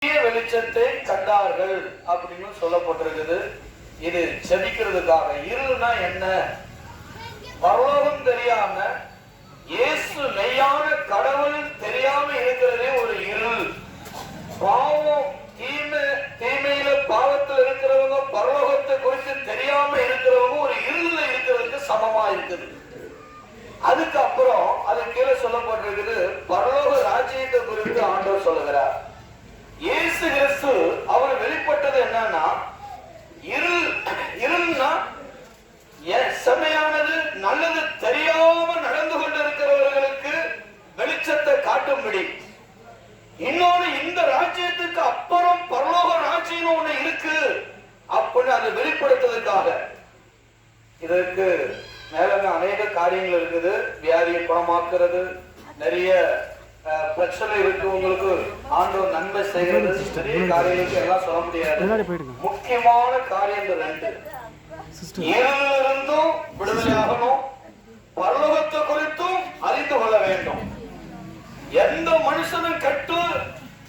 வெளிச்சத்தை கண்டார்கள் அப்படின்னு சொல்லப்பட்டிருக்குது. இது செபிக்கிறதுக்காக. இருள்னா என்ன? பரலோகம் தெரியாம இயேசு மெய்யான கடவுள் தெரியாம இருக்கிறதே ஒரு இருள். பாவம் தீமையில பாவத்தில் இருக்கிறவங்க பரலோகத்தை குறித்து தெரியாம இருக்கிறவங்க ஒரு இருள்ல இருக்கிறதுக்கு சமமா இருக்குது. அதுக்கு அப்புறம் அது கீழே சொல்லப்பட்டிருக்குது, பரலோக ராஜ்யத்தை குறித்து ஆண்டவர் சொல்லுகிறார். இயேசு கிறிஸ்து அவர் வெளிப்பட்டது என்னன்னா, இருள்னா செம்மையானது நல்லது தெரியாம நடந்து கொண்டிருக்கிறவர்களுக்கு வெளிச்சத்தை காட்டும்படி. இன்னொன்னு, இந்த ராஜ்யத்துக்கு அப்புறம் பரலோக ராஜ்யம் ஒண்ணு இருக்கு அப்படின்னு அதை வெளிப்படுத்துவதற்காக. இதற்கு மேல அநேக காரியங்கள் இருக்குது. வியாதியை குணமாக்குறது, நிறைய பிரச்சனை இருக்கு, உங்களுக்கு ஆண்டவர் நன்மை செய்கிறது, நிறைய காரியங்களுக்கு எல்லாம் சொல்ல முடியாது. முக்கியமான காரியம் இந்த ரெண்டு. இருளிலிருந்தும் விடுதலையாகணும், பரலோகத்தை குறித்தும் அறிந்து கொள்ள வேண்டும். எந்த மனுஷனும் கெட்டு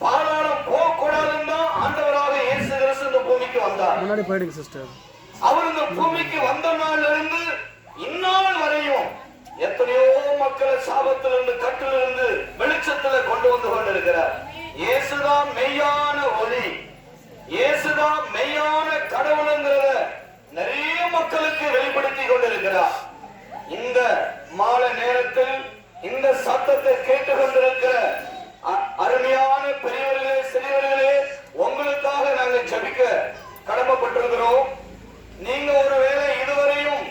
பாதாளம் போகக்கூடாதுன்னு ஆண்டவராக இயேசு கிறிஸ்து இந்த பூமிக்கு வந்தார். அவர் இந்த பூமிக்கு வந்த நாள்ல இருந்து இந்நாள் வரையும் எத்தனையோ மக்களை சாபத்திலிருந்து கட்டிலிருந்து வெளிச்சத்துல கொண்டு வந்து கொண்டிருக்கிறார். இயேசுதான் மெய்யான ஒளி, இயேசுதான் மெய்யான கடவுளுங்கிறத நிறைய மக்களுக்கு வெளிப்படுத்தி கொண்டிருக்கிறார். இந்த மாலை நேரத்தில் இந்த சத்தத்தை கேட்டு கொண்டிருக்கிற அருமையான பெரியவர்களே, சிறியவர்களே, உங்களுக்காக நாங்கள் ஜெபிக்க கடமைப்பட்டிருக்கிறோம். நீங்க ஒருவேளை இதுவரையும்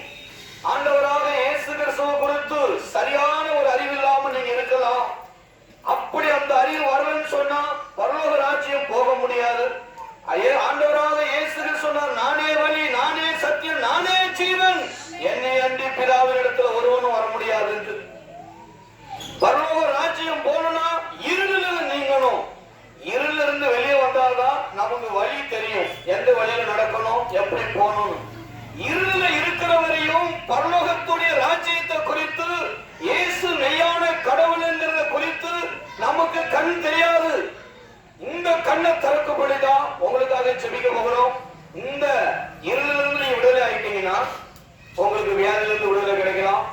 ஆண்டவராக இயேசு கிறிஸ்துவை குறித்து சரியான ஒரு அறிவு இல்லாம நீங்க இருக்கலாம். அப்படி அந்த அறிவு வரலன்னு சொன்னா பரலோக ராஜ்யம் போக முடியாது. ஆண்டவராக இயேசு கிறிஸ்து சொன்னார், நானே வழி, நானே சத்தியம், நானே ஜீவன், என்னை அன்றி பிதாவின் இடத்துல ஒருவனும் வர முடியாது என்று. பரலோக ராஜ்யம் போகணும்னா இருளிலிருந்து நீங்கணும். இருளிலிருந்து வெளியே வந்தால்தான் நமக்கு வழி தெரியும், எந்த வழியில நடக்கணும், எப்படி போகணும். இருளில இருக்கிறவரையும் பரலோகத்துடைய ராஜ்யத்தை குறித்து, இயேசு மெய்யான கடவுள் என்கிறத குறித்து நமக்கு கண் தெரியாது. இந்த கண்ணை திறக்கும்படிதான் உங்களுக்காக ஜெபிக்க போகிறோம். இந்த இருளிலிருந்து நீங்க விடுதலை ஆயிட்டீங்கன்னா உங்களுக்கு வியாதியிலிருந்து விடுதலை கிடைக்கலாம்,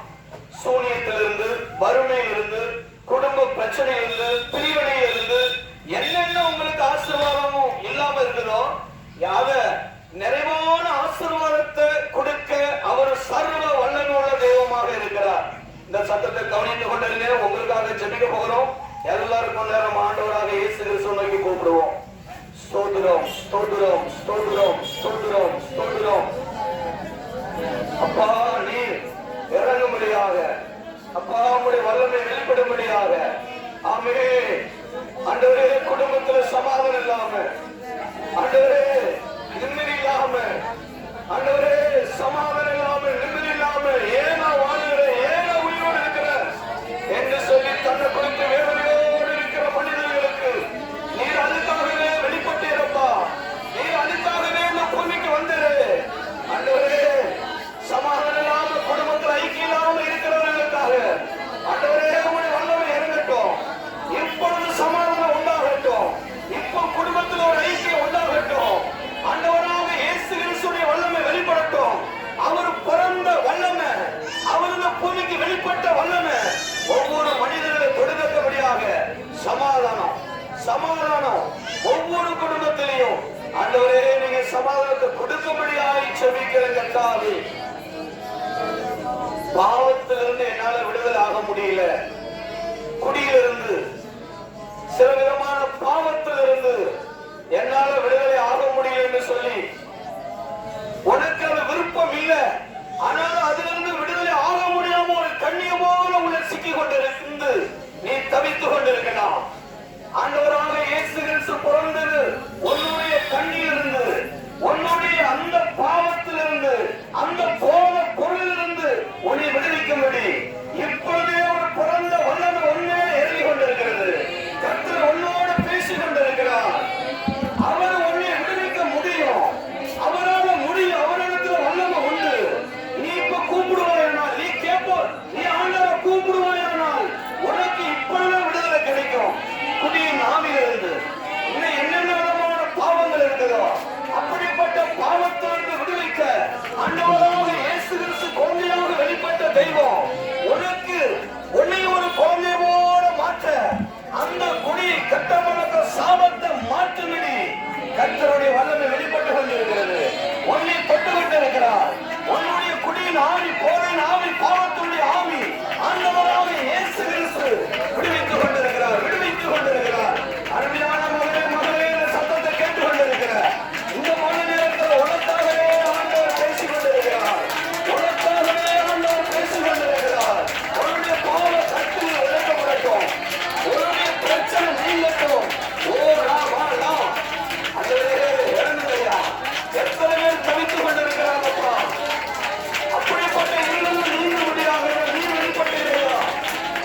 சூனியத்திலிருந்து, வறுமையிலிருந்து, குடும்ப பிரச்சனையிலிருந்து, பிரிவினையிலிருந்து, என்னென்ன உங்களுக்கு ஆசீர்வாதமும் இல்லாம இருக்குதோ அத நிறைவான ஆசீர்வாதத்தை கொடுக்க அவர் சர்வ வல்லமை உள்ள தெய்வமாக இருக்கிறார். இந்த சத்தத்தை கவனித்துக் கொண்டிருங்க. உங்களுக்காக ஜெபிக்க போகிறோம். எல்லாரும் கொஞ்ச நேரம் ஆண்டவராக இயேசு கிறிஸ்துவை நோக்கி கூப்பிடுவோம். ஸ்தோத்திரம், ஸ்தோத்திரம், ஸ்தோத்திரம், ஸ்தோத்திரம், ஸ்தோத்திரம். அப்பா, நீர் இறங்கும்படியாக, அப்பா உம்முடைய வல்லமை வெளிப்படும்படியாக. ஆமென். ஆண்டவரே, குடும்பத்துல சமாதானம் இல்லாம, ஆண்டவரே நிம்மதி இல்லாம, ஆண்டவரே சமாதானம் இல்லாம, நிம்மதி இல்லாம, ஏனா வாழ்கிற, ஏனா உயிரோடு இருக்கிற என்று சொல்லி தன்னை குறித்து வேதனையோடு இருக்கிற மனிதர்களுக்கு நீர் அதுக்காகவே வெளிப்பட்டீரப்பா. நீர் அதுக்காகவே இந்த பூமிக்கு வந்துரு. ஆண்டவரே, சமாதானம் இல்லாம, குடும்பத்தில் ஐக்கியம் இல்லாம இருக்கிறவர்களுக்காக ஆண்டவரே உம்முடைய வல்லமை இறங்கட்டும். இப்பொழுது சமாதானம் உண்டாகட்டும். இப்போ குடும்பத்தில் ஒரு ஐக்கியம் உண்டாகட்டும். ஆண்டவராக இயேசு கிறிஸ்துவின் வல்லமை வெளிப்படட்டும். அவர் பிறந்த வல்லமை, அவர் இந்த பூமிக்கு வெளிப்பட்ட வல்லமை ஒவ்வொரு மனிதர்களை தொடுதக்கபடியாக சமாதானம், சமாதானம் ஒவ்வொரு குடும்பத்திலையும் ஆண்டவரே நீங்க சமாதானத்தை கொடுக்கும்படியாய் செபிக்கிற கர்த்தாவே. பாவத்திலிருந்து என்னால விடுதலை ஆக முடியல, குடியிலிருந்து, சில விதமான பாவத்திலிருந்து என்னால விடுதலை ஆக முடியல என்று சொல்லி உனக்கு அது விருப்பம் இல்லை, ஆனால் அதிலிருந்து விடுதலை ஆக முடியாம ஒரு கண்ணிய போல உன்னை சிக்கிக் கொண்டிருந்து நீ தவித்துக் கொண்டிருக்கலாம். ஆண்டவராக இயேசு கிறிஸ்து பிறந்தது உன்னுடைய கண்ணிலிருந்து, உன்னுடைய அந்த பாவத்திலிருந்து, அந்த போன பொருளிலிருந்து உன்னை விடுவிக்கும்படி இப்பொழுதே ஒரு பிறந்த வல்லமை உண்மையை எழுதி கொண்டிருக்கிறது. கர்த்தர் உன்னோடு பேசிக் கொண்டிருக்கிறார். கொண்டிருக்கிறோம். அப்படிப்பட்ட பாவத்திலிருந்து விடுவிக்க ஆண்டவராக இயேசு கிறிஸ்து குழந்தையாக வெளிப்பட்ட தெய்வம் உனக்கு உன்னை ஒரு குழந்தை போல மாற்ற அந்த குடி கட்டமளக்க சாபத்தை மாற்றும்படி கர்த்தருடைய வல்லமை வெளிப்பட்டு கொண்டிருக்கிறது. உன்னை தொட்டு கொண்டிருக்கிறார். உன்னுடைய குடியின் ஆவி, போரின் ஆவி, பாவத்துடைய ஆவி ஆண்டவராக இயேசு கிறிஸ்து விடுவித்துக் கொண்டிருக்கிறார், விடுவித்துக் கொண்டிருக்கிறார். அருமையான மகளே, மகளே, சத்தத்தை கேட்டுக் கொண்டிருக்கிறார். இந்த மன நேரத்தில் உனக்காகவே ஆண்டவர் பேசிக் கொண்டிருக்கிறார். உனக்காகவே ஆண்டவர் பேசிக் கொண்டிருக்கிறார். உன்னுடைய பாவ கட்டுகள் விளக்கப்படட்டும். உன்னுடைய பிரச்சனை நீங்கட்டும். ஓ ராமா ராம் அந்த இறங்குதையா எத்தனை பேர் தவித்துக் கொண்டிருக்கிறாங்கப்பா. அப்படிப்பட்ட இருளும் நீங்க முடியாக நீ வெளிப்பட்டீர்களா?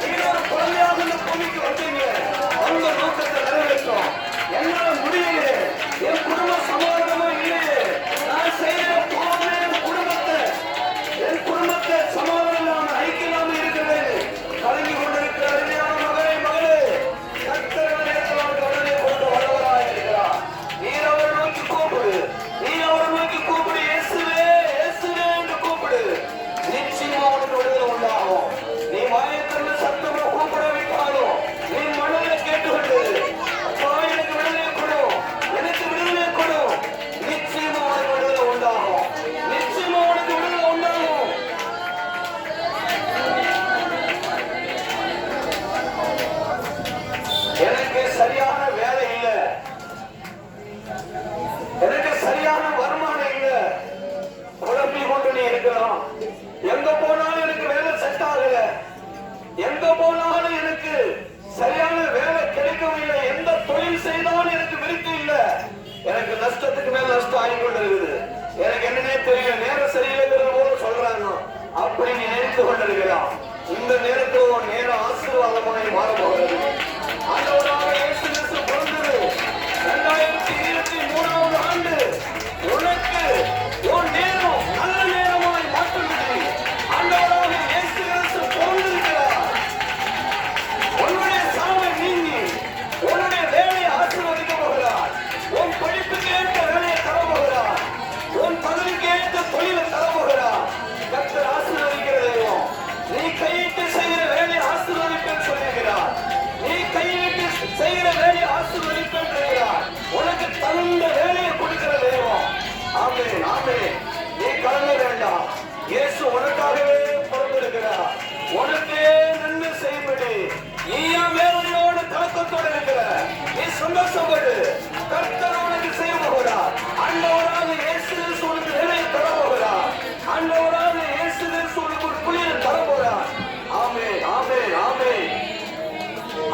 நீங்க ஒரு குழந்தையாக இந்த பூமிக்கு வந்தீங்க. அந்த நோக்கத்தை நிறைவேற்றும். என்னால முடியலையே, என் குடும்ப சமாதானமா இல்லையே, நான் செய்கிற பாவமே என் குடும்பத்தை சமாதானம் ஐக்கியமாக இருக்கிறது கலங்கி கொண்டிருக்கிற அருமையான மகளே, மகளே, கர்த்தர் நேரத்தில் உடனே கொண்டு வரவராக இருக்கிறார். நீர் அவரை நோக்கி கூப்பிடு, நீ அவரை நோக்கி கூப்பிடு, இயேசுவே இயேசுவே என்று கூப்பிடு. நிச்சயமா உனக்கு விடுதலை உண்டாகும். நீ வாயத்திலிருந்து சத்தமா கூப்பிட வைத்தாலும் நீ மனதை கேட்டுக்கொண்டு அப்பா எனக்கு விடுதலை கொடு, எனக்கு விடுதலை கொடு. நிச்சயமா உனக்கு விடுதலை உண்டாகும். நிச்சயமா உனக்கு விடுதலை உண்டாகும். எனக்கு சரியான வேலை இல்லை, எனக்கு சரியான வருமானம் இல்லை, குழப்பி கொண்டு நீ இருக்கலாம். எங்க போனாலும் எனக்கு வேலை செட் ஆகல, எங்க போனாலும் எனக்கு சரியான வேலை கிடைக்கவில்லை, எந்த தொழில் செய்தாலும் எனக்கு விருத்தி இல்லை, எனக்கு நஷ்டத்துக்கு மேல நஷ்டம் ஆகி கொண்டு இருக்குது, எனக்கு என்னன்னே தெரியல, நேரம் சரியில்லைங்கிறது போல சொல்றாங்க. அப்படி நீ நினைத்து கொண்டிருக்கிறான். இந்த நேரத்தில் ஒரு நேரம் ஆசீர்வாதமாய் மாறப்போகிறது. ஆண்டவராக இயேசு கிறிஸ்து பிறந்தது 2023 ஆண்டு உனக்கு ஒரு நேரம் நல்ல நேரமாய் மாற்றும்படி ஆண்டவராக இயேசு கிறிஸ்து பிறந்திருக்கிறார். உன்னுடைய சாவை நீங்கி உன்னுடைய வேலையை ஆசீர்வதிக்க போகிறார். உன் படிப்புக்கு ஏற்ற வேலையை தரப்போகிறார். உன் பதவிக்கு ஏற்ற தொழிலை தரப்போகிறார். கர்த்தர் ஆசீர்வதிக்கிற தெய்வம். நீ கையிட்டு செய்கிற வேலையை ஆசீர்வதிப்பேன் சொல்லுகிறார். நீ கையிட்டு செய்கிற வேலையை ஆசீர்வதிப்பேன் இருக்கிறார். உனக்கு தகுந்த வேலையை கொடுக்கிற தெய்வம். ஆமென், ஆமென். நீ கலங்க வேண்டாம். இயேசு உனக்காகவே பிறந்திருக்கிறார். உனக்கே நன்மை செய்யும்படி நீயா வேதனையோடு கலக்கத்தோடு இருக்கிற நீ சந்தோஷப்படு. கர்த்தர் உனக்கு செய்ய போகிறார். ஆண்டவராக இயேசு கிறிஸ்து உனக்கு வேலையை தர போகிறார். ஆண்டவராக இயேசு கிறிஸ்து உனக்கு ஒரு குளிரை தர போகிறார். ஆமென், ஆமென், ஆமென்,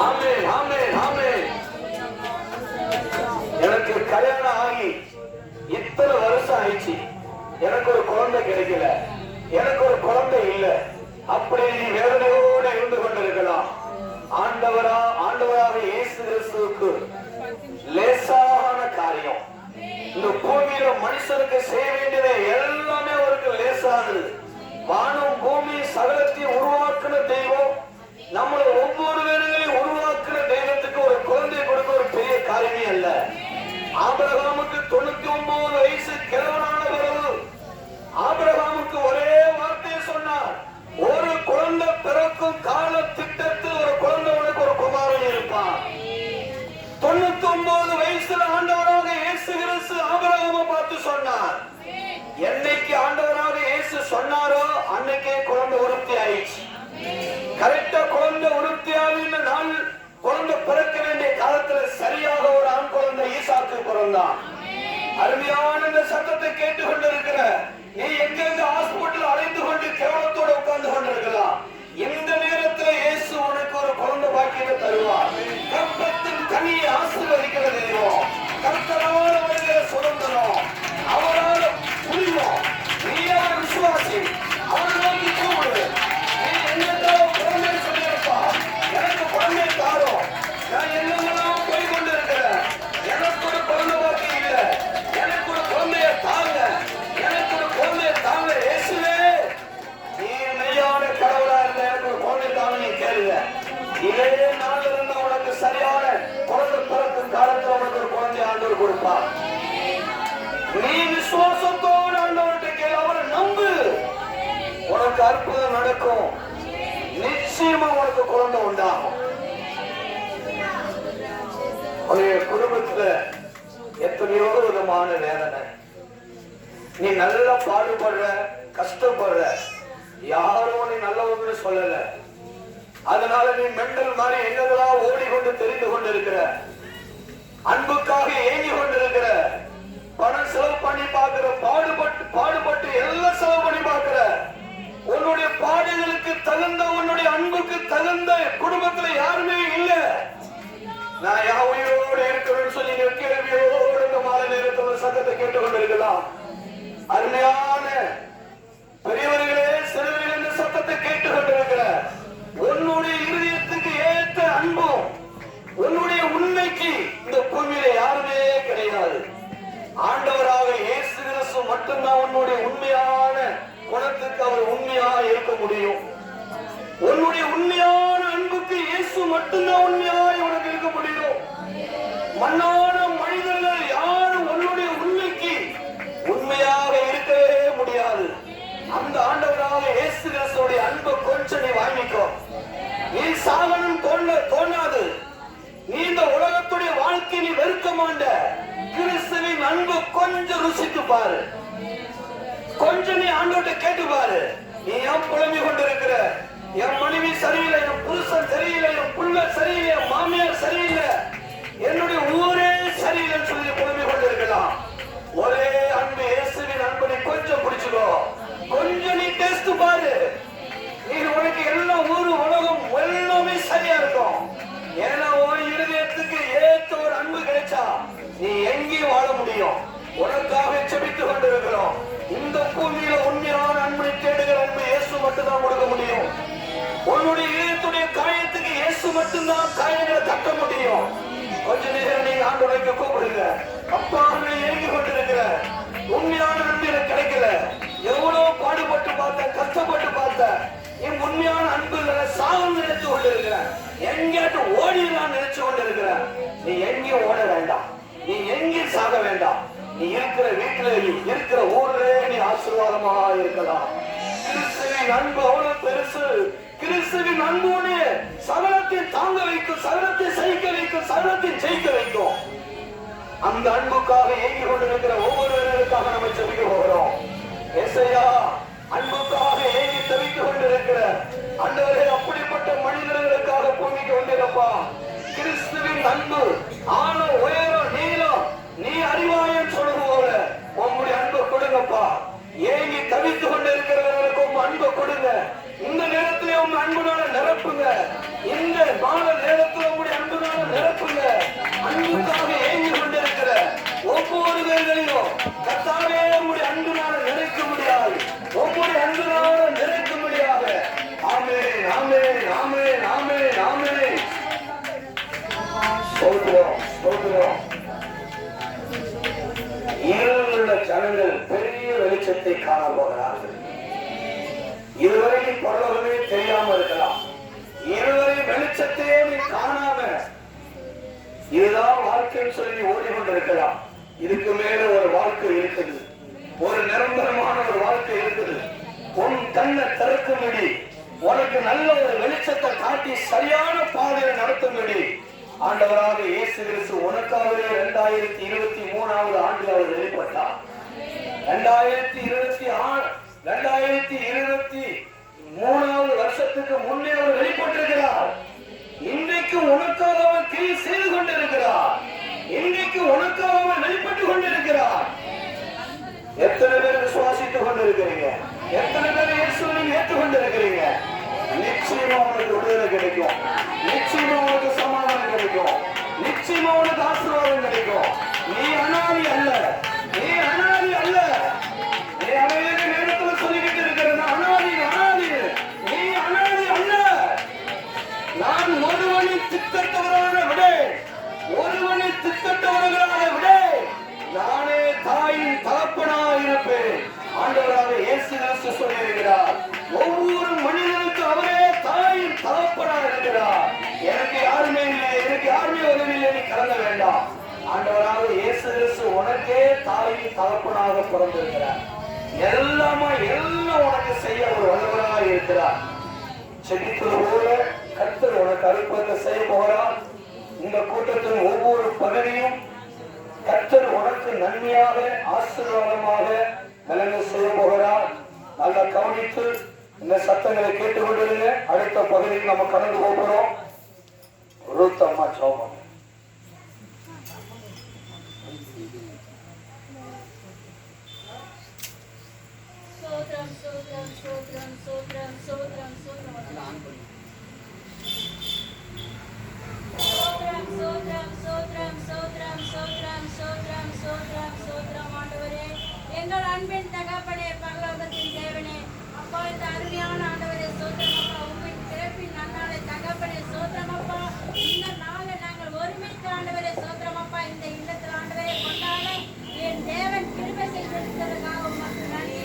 ஆமென், ஆமென், ஆமென். எனக்கு கல்யாணம் ஆகி இத்தனை வருஷம் ஆயிடுச்சு, எனக்கு ஒரு குழந்தை கிடைக்கல, எனக்கு ஒரு குழந்தை இல்லை, அப்படி நீ வேதனையோடு இருந்து கொண்டிருக்கலாம். ஆண்டவராக இயேசு கிறிஸ்துவுக்கு லேசான காரியம். இந்த பூமியில மனுஷனுக்கு செய்ய வேண்டியதை எல்லாமே அவருக்கு லேசானது. வானம் பூமி சகலத்தையும் உருவாக்குன தெய்வம், நம்மளை ஒவ்வொரு வேலைகளையும் உருவாக்குற தெய்வத்துக்கு ஒரு குழந்தை கொடுக்க ஒரு பெரிய காரியமே அல்ல. ஆபிரகாமுக்கு 99 வயசு கிழவனான பிறகு ஆபிரகாமுக்கு ஒரே வார்த்தையை சொன்னார், ஒரு குழந்தை பிறக்கும் கால திட்டத்தில் ஒரு குழந்தை உனக்கு ஒரு குமாரன் இருப்பான். 99 வயசுல ஆண்டவராக இயேசு கிறிஸ்து ஆபிரகாமை பார்த்து சொன்னார். என்னைக்கு ஆண்டவராக இயேசு சொன்னாரோ அன்னைக்கே குழந்தை உறுதி ஆயிடுச்சு. கரெக்டா குழந்தை உறுதியாவின் நாள் குழந்தை பிறக்க வேண்டிய காலத்துல சரியாக ஒரு ஆண் குழந்தை ஈசாக்கு பிறந்தான். அருமையான இந்த சத்தத்தை கேட்டுக் கொண்டிருக்கிற நீ எங்கெங்க ஹாஸ்பிட்டல் அடைந்து கொண்டு கேவலத்தோடு உட்கார்ந்து கொண்டிருக்கலாம். இந்த நேரத்தில் இயேசு உனக்கு ஒரு குழந்தை பாக்கியத்தை தருவார். கர்ப்பத்தின் கனியை ஆசீர்வதிக்கிற தெய்வம். கர்த்தரால் வருகிற சுதந்திரம் அவரால் புரியும். நீ அவர் விசுவாசி, அவர் நோக்கி கூப்பிடு. நீ என்னென்ன குழந்தை சொல்லியிருப்பா, எனக்கு குழந்தை தாரும், நான் என்னென்னலாம் போய் கொண்டு இருக்கிறேன், எனக்கு ஒரு குழந்தை பாக்கி இல்லை, எனக்கு ஒரு குழந்தைய தாங்க, எனக்கு ஒரு குழந்தைய தாங்க. இயேசுவே நீ மெய்யான கடவுளா இருந்த எனக்கு ஒரு குழந்தை தாங்க நீ கேளுங்க. இதே நாள் இருந்த உனக்கு சரியான குழந்தை பிறக்கும் காலத்தில் உனக்கு ஒரு குழந்தை ஆண்டவர் கொடுப்பார். நீ விசுவாசத்தோடு ஆண்டவர்கிட்ட கேளு, அவரை நம்பு, உனக்கு அற்புதம் நடக்கும். நிச்சயமா உனக்கு குழந்தை உண்டாகும். உன்னுடைய குடும்பத்துல எத்தனையோ விதமான வேதனை, நீ நல்லா பாடுபடுற, கஷ்டப்படுற, யாரும் நீ நல்லவன்னு சொல்லல. அதனால நீ மெண்டல் மாதிரி என்னதெல்லாம் ஓடிக்கொண்டு தெரிந்து கொண்டிருக்கிற, அன்புக்காக ஏங்கி கொண்டிருக்கிற, பணம் செலவு பண்ணி பார்க்கிற, பாடுபட்டு எல்லாம் செலவு பண்ணி பார்க்கிற, உன்னுடைய பாடுகளுக்கு தகுந்த, உன்னுடைய அன்புக்கு தகுந்த குடும்பத்துல யாருமே இல்ல. நான் யாவையோடு இருக்கிறேன்னு சொல்லி கேள்வியோடு இந்த மாலை நேரத்தில் சத்தத்தை கேட்டுக் கொண்டிருக்கலாம். அருமையான பெரியவர்களே, சிறுவர்கள் இந்த சத்தத்தை கேட்டுக் கொண்டிருக்கிற, உன்னுடைய இருதயத்துக்கு ஏற்ற அன்பும் உன்னுடைய உண்மைக்கு இந்த பூமியில யாருமே கிடையாது. ஆண்டவராக இயேசு கிறிஸ்து மட்டும்தான் உன்னுடைய உண்மையான குணத்துக்கு அவர் உண்மையா இருக்க முடியும். உன்னுடைய உண்மையான அன்புக்கு இயேசு மட்டும்தான் உண்மையாய் உனக்கு இருக்க முடியும். மண்ணான மனிதர்கள் யாரும் உன்னுடைய உண்மைக்கு உண்மையாக இருக்கவே முடியாது. அந்த ஆண்டவராக இயேசு கிறிஸ்துவுடைய அன்பை கொஞ்சம் நீ வாங்கிக்கோ. நீ சாகணும் தோணாது. நீ இந்த உலகத்துடைய வாழ்க்கை நீ வெறுக்க மாட்ட. கிறிஸ்துவின் அன்பு கொஞ்சம் ருசித்து பாரு, கொஞ்சம் நீ ஆண்டவர்கிட்ட கேட்டு பாரு. நீ ஏன் புலம்பிக் கொண்டிருக்கிற? என் மனைவி சரியில்லை, என் புருஷன் சரியில்லை, என் புள்ள சரியில்லை, என் மாமியார் சரியில்லை, என்னுடைய ஊரே சரியில்லை சொல்லி புலம்பிக் கொண்டிருக்கலாம். ஒரே அன்பு, இயேசுவின் அன்பை கொஞ்சம் பிடிச்சுக்கோ, கொஞ்சம் நீ டெஸ்ட் பாரு. நீ உனக்கு எல்லாம் ஊரு உலகம் எல்லாமே சரியா இருக்கும். ஏன்னா ஒரு இருதயத்துக்கு ஏற்ற ஒரு அன்பு கிடைச்சா நீ எங்கேயும் வாழ முடியும். உனக்காக செபித்துக் கொண்டிருக்கிறோம். இந்த பூமியில உண்மையான அன்பை தேடுகிற அன்பு இயேசு மட்டும்தான் கொடுக்க முடியும். உன்னுடைய இதயத்துடைய காயத்துக்கு இயேசு மட்டும்தான் காயங்களை கட்ட முடியும். கொஞ்ச நேரம் நீங்க ஆண்டவரை கூப்பிடுங்க. அப்பா, ஏங்கி கொண்டிருக்கிற உண்மையான அன்பு எனக்கு கிடைக்கல, எவ்வளவு பாடுபட்டு பார்த்த, கஷ்டப்பட்டு பார்த்த, என் உண்மையான அன்பு சாகம் நினைச்சு கொண்டிருக்கிற, எங்கேயாட்டு ஓடிடலாம் நினைச்சு கொண்டிருக்கிற, நீ எங்கேயும் ஓட வேண்டாம், நீ எங்கேயும் சாக வேண்டாம். நீ இருக்கிற வீட்டுல, இருக்கிற ஊர்ல நீ ஆசீர்வாதமா இருக்கலாம். கிறிஸ்துவின் அன்பு அவ்வளவு பெருசு. கிறிஸ்துவின் அன்போடு சகலத்தை தாங்க வைக்கும், சகலத்தை சகிக்க வைக்கும், சகலத்தை ஜெயிக்க வைக்கும். அந்த அன்புக்காக ஏங்கி கொண்டிருக்கிற ஒவ்வொருவருக்காக நம்ம ஜெபிக்க போகிறோம். ஏசையா, அன்புக்காக ஏங்கி தவித்துக் கொண்டிருக்கிற ஆண்டவரே, அப்படிப்பட்ட மனிதர்களுக்காக பூமிக்கு வந்திருப்பா. கிறிஸ்துவின் அன்பு ஆழம், உயரம், நீளம் நீ அறிவாயம் சொல்றது போல உங்களுடைய அன்பை கொடுங்கப்பா. ஏங்கி தவித்துக் கொண்டிருக்கிறவர்களுக்கு உங்க அன்பை கொடுங்க. இந்த நேரத்திலே உங்க அன்புனால நிரப்புங்க. இந்த மாத நேரத்தில் உங்களுடைய அன்புனால நிரப்புங்க. அன்புக்காக ஏங்கி கொண்டிருக்கிற ஒவ்வொரு பேர்களையும் கர்த்தாவே உங்களுடைய அன்புனால நிறைக்க முடியாது, உங்களுடைய அன்புனால நிறைக்க முடியாது. ஆமென், ஆமென், ஆமென், ஆமென், ஆமென். சொல்கிறோம், சொல்கிறோம். இருளுள்ள ஜனங்கள் பெரிய வெளிச்சத்தை காண போகிறார்கள். இதுவரைக்கும் பரலோகமே தெரியாம இருக்கலாம், இதுவரை வெளிச்சத்தையே நீ காணாம இதுதான் வாழ்க்கைன்னு சொல்லி ஓடிக்கொண்டிருக்கலாம். இதுக்கு மேல ஒரு வாழ்க்கை இருக்குது, ஒரு நிரந்தரமான ஒரு வாழ்க்கை இருக்குது. உன் கண்ணை திறக்கும்படி, உனக்கு நல்ல ஒரு வெளிச்சத்தை காட்டி சரியான பாதையை நடத்தும்படி ஆண்டவராக இயேசு கிறிஸ்து உனக்காகவே 2023 ஆண்டில் அவர் வெளிப்பட்டார். 2023 வருஷத்துக்கு முன்னே அவர் வெளிப்பட்டிருக்கிறார். இன்றைக்கு உனக்காக அவர் கிரியை செய்து கொண்டிருக்கிறார். இன்றைக்கு உனக்காக அவர் வெளிப்பட்டுக் கொண்டிருக்கிறார். எத்தனை பேர் விசுவாசித்துக் கொண்டிருக்கிறீங்க? எத்தனை பேர் இயேசுவை ஏற்றுக்கொண்டிருக்கிறீங்க? நிச்சயமா உனக்கு விடுதலை கிடைக்கும், நிச்சயமா உனக்கு சமாதானம் கிடைக்கும், நிச்சயமா உனக்கு ஆசீர்வாதம் கிடைக்கும். நீ அனாதி அல்ல, நீ அனாதி அல்ல. நீ அநேக நேரத்தில் சொல்லிக்கிட்டு இருக்கிறது அனாதி, அனாதி. நீ அனாதி அல்ல. நான் ஒருவனின் திட்டத்தவராக விட, ஒருவனின் திட்டத்தவர்களாக விட, நானே தாயின் தகப்பனாய் இருப்பேன். ஆண்டவராக இயேசு கிறிஸ்து சொல்லியிருக்கிறார். ஒவ்வொரு மனிதனுக்கு அவரே தாயின் தகப்பனாய் இருக்கிறார். எனக்கு யாருமே இல்லை, எனக்கு யாருமே உதவி இல்லை, நீ கலங்க வேண்டாம். ஆண்டவராக இயேசு கிறிஸ்து உனக்கே தாய் தாய்க்கு தகப்பனாக பிறந்திருக்கிறார். எல்லாம் உனக்கு செய்ய ஒரு வல்லவராக இருக்கிறார். செபித்தது போல கர்த்தர் உனக்கு அற்புதத்தை செய்ய போகிறார். இந்த கூட்டத்தின் ஒவ்வொரு பகுதியும் கர்த்தர் உனக்கு நன்மையாக ஆசீர்வாதமாக விளங்க செய்ய போகிறார். நல்லா கவனித்து இந்த சத்தங்களை கேட்டுக்கொண்டிருங்க. அடுத்த பகுதியில் நம்ம கடந்து போகிறோம். ரூத் அம்மா சோமம். சோத்ரம் சோத்ரம் சோத்ரம் சோத்ரம் சோத்ரம் சோத்ரம் சோத்ரம் சோத்ரம் சோத்ரம் சோத்ரம் சோத்ரம் சோத்ரம் சோத்ரம் ஆண்டவரே, எங்கள் அன்பின் தகப்பனே, பரலோகத்தின் தேவனே, அப்பா இந்த அருமையான ஆண்டவரே சோத்ரம் அப்பா, உங்களின் பிறப்பின் நன்னாளை தகப்பனே சோத்ரம் அப்பா, இந்த நாளை நாங்கள் ஒருமித்து ஆண்டவரே சோத்ரம் அப்பா, இந்த இல்லத்தில் ஆண்டவரே கொண்டாட என் தேவன் கிருபை செய்திருக்கிறதுக்காக உமக்கு நன்றி.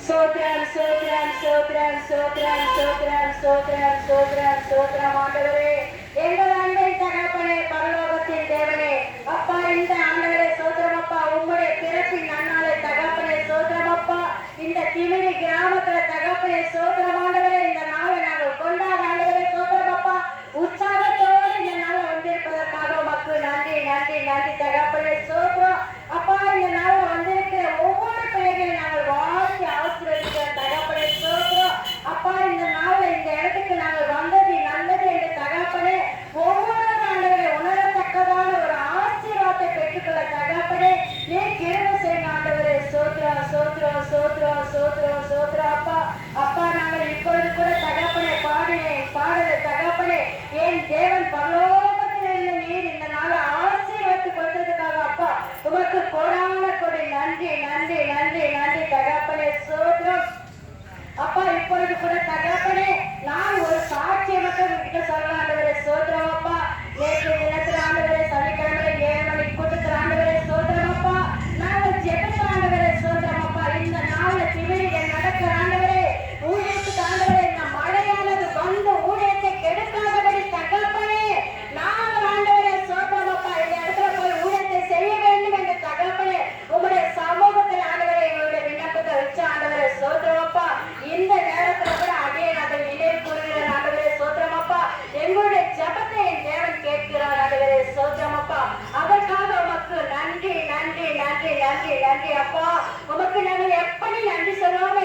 சோத்ரம் சோத்ரம் சோத்ரம் சோத்ரம் சோத்ரம் சோத்ரம் சோத்ரம் சோத்ரம் ஆண்டவரே, எங்கள் அன்பின் தகப்பனே, பரலோகத்தின் தேவனே, அப்பா இந்த ஆண்டவரே சோத்ரம் அப்பா, உம்முடைய பிறப்பின் நன்னாளை தகப்பனே சோத்ரம் அப்பா, இந்த திமிரி கிராமத்துல தகப்பனே சோத்ரம் ஆண்டவரே, இந்த நாளை நாங்கள் கொண்டாட ஆண்டவரே சோத்ரம் அப்பா, உற்சாகத்தோடு இந்த நாளை வந்திருப்பதற்காக உமக்கு நன்றி நன்றி நன்றி தகப்பனே சோத்ரம் அப்பா. இந்த நாளை வந்திருக்கிற ஒவ்வொரு பிள்ளைகளையும் நாங்கள் வாழ்த்தி ஆசீர்வதிக்கிற தகப்பனே சோத்ரம் அப்பா. இந்த நாள்ல இந்த இடத்துக்கு நாங்கள் வந்தது நல்லது என்று தகப்பனே ஒவ்வொரு ஆண்டவரை உணரத்தக்கதான ஒரு ஆசீர்வாதத்தை பெற்றுக்கொள்ள தகப்பனே நீ கிருபை செய்யுங்க ஆண்டவரே சோத்ரம் சோத்ரம் சோத்ரம் சோத்ரம் சோத்ரம் அப்பா. அப்பா நாங்கள் இப்பொழுது கூட தகப்பனே பாடுற தகப்பனே, என் தேவன் பரலோகத்தில் நீர் இந்த நாளை ஆசீர்வாதத்தை கொடுத்ததுக்காக அப்பா உமக்கு கோடான கொடி நன்றி நன்றி நன்றி நன்றி தகப்பனே சோத்ரம் அப்பா. இப்பொழுது கூட தகப்பனே நான் ஒரு சாட்சியை மட்டும் உங்ககிட்ட சொல்லலாம் ஆண்டவரே சோத்ரம் அப்பா. நேற்று தினத்தில் ஆண்டவரே சனிக்கிழமை 7 மணிக்கு கூட்டத்தில் ஆண்டவரே சோத்ரம் அப்பா, நாங்கள் ஜெபித்த ஆண்டவரே சோத்ரம் அப்பா. இந்த நாள்ல திமிரிகள் நடக்கிற ஆண்டவரே ஊழியத்துக்கு ஆண்டவரே, இந்த மழையானது வந்து ஊழியத்தை கெடுக்காதபடி தகப்பனே நாங்கள் ஆண்டவரே சோத்ரம் அப்பா இந்த இடத்துல போய் ஊழியத்தை செய்ய வேண்டும் என்று தகப்பனே உங்களுடைய சமூகத்தில் ஆண்டவரே எங்களுடைய விண்ணப்பத்தை வச்சு ஆண்டவரே சோத்ரம் அப்பா. இந்த நேரத்துல கூட அதே நாங்கள் நினைவு கூறுகிற ஆண்டவரே சோத்ரம் அப்பா, எங்களுடைய ஜெபத்தை என் தேவன் கேட்கிறார் ஆண்டவரே சோத்ரம் அப்பா. அதற்காக உமக்கு நன்றி நன்றி நன்றி நன்றி நன்றி அப்பா. உமக்கு நாங்கள் எப்படி நன்றி சொல்லுவோம்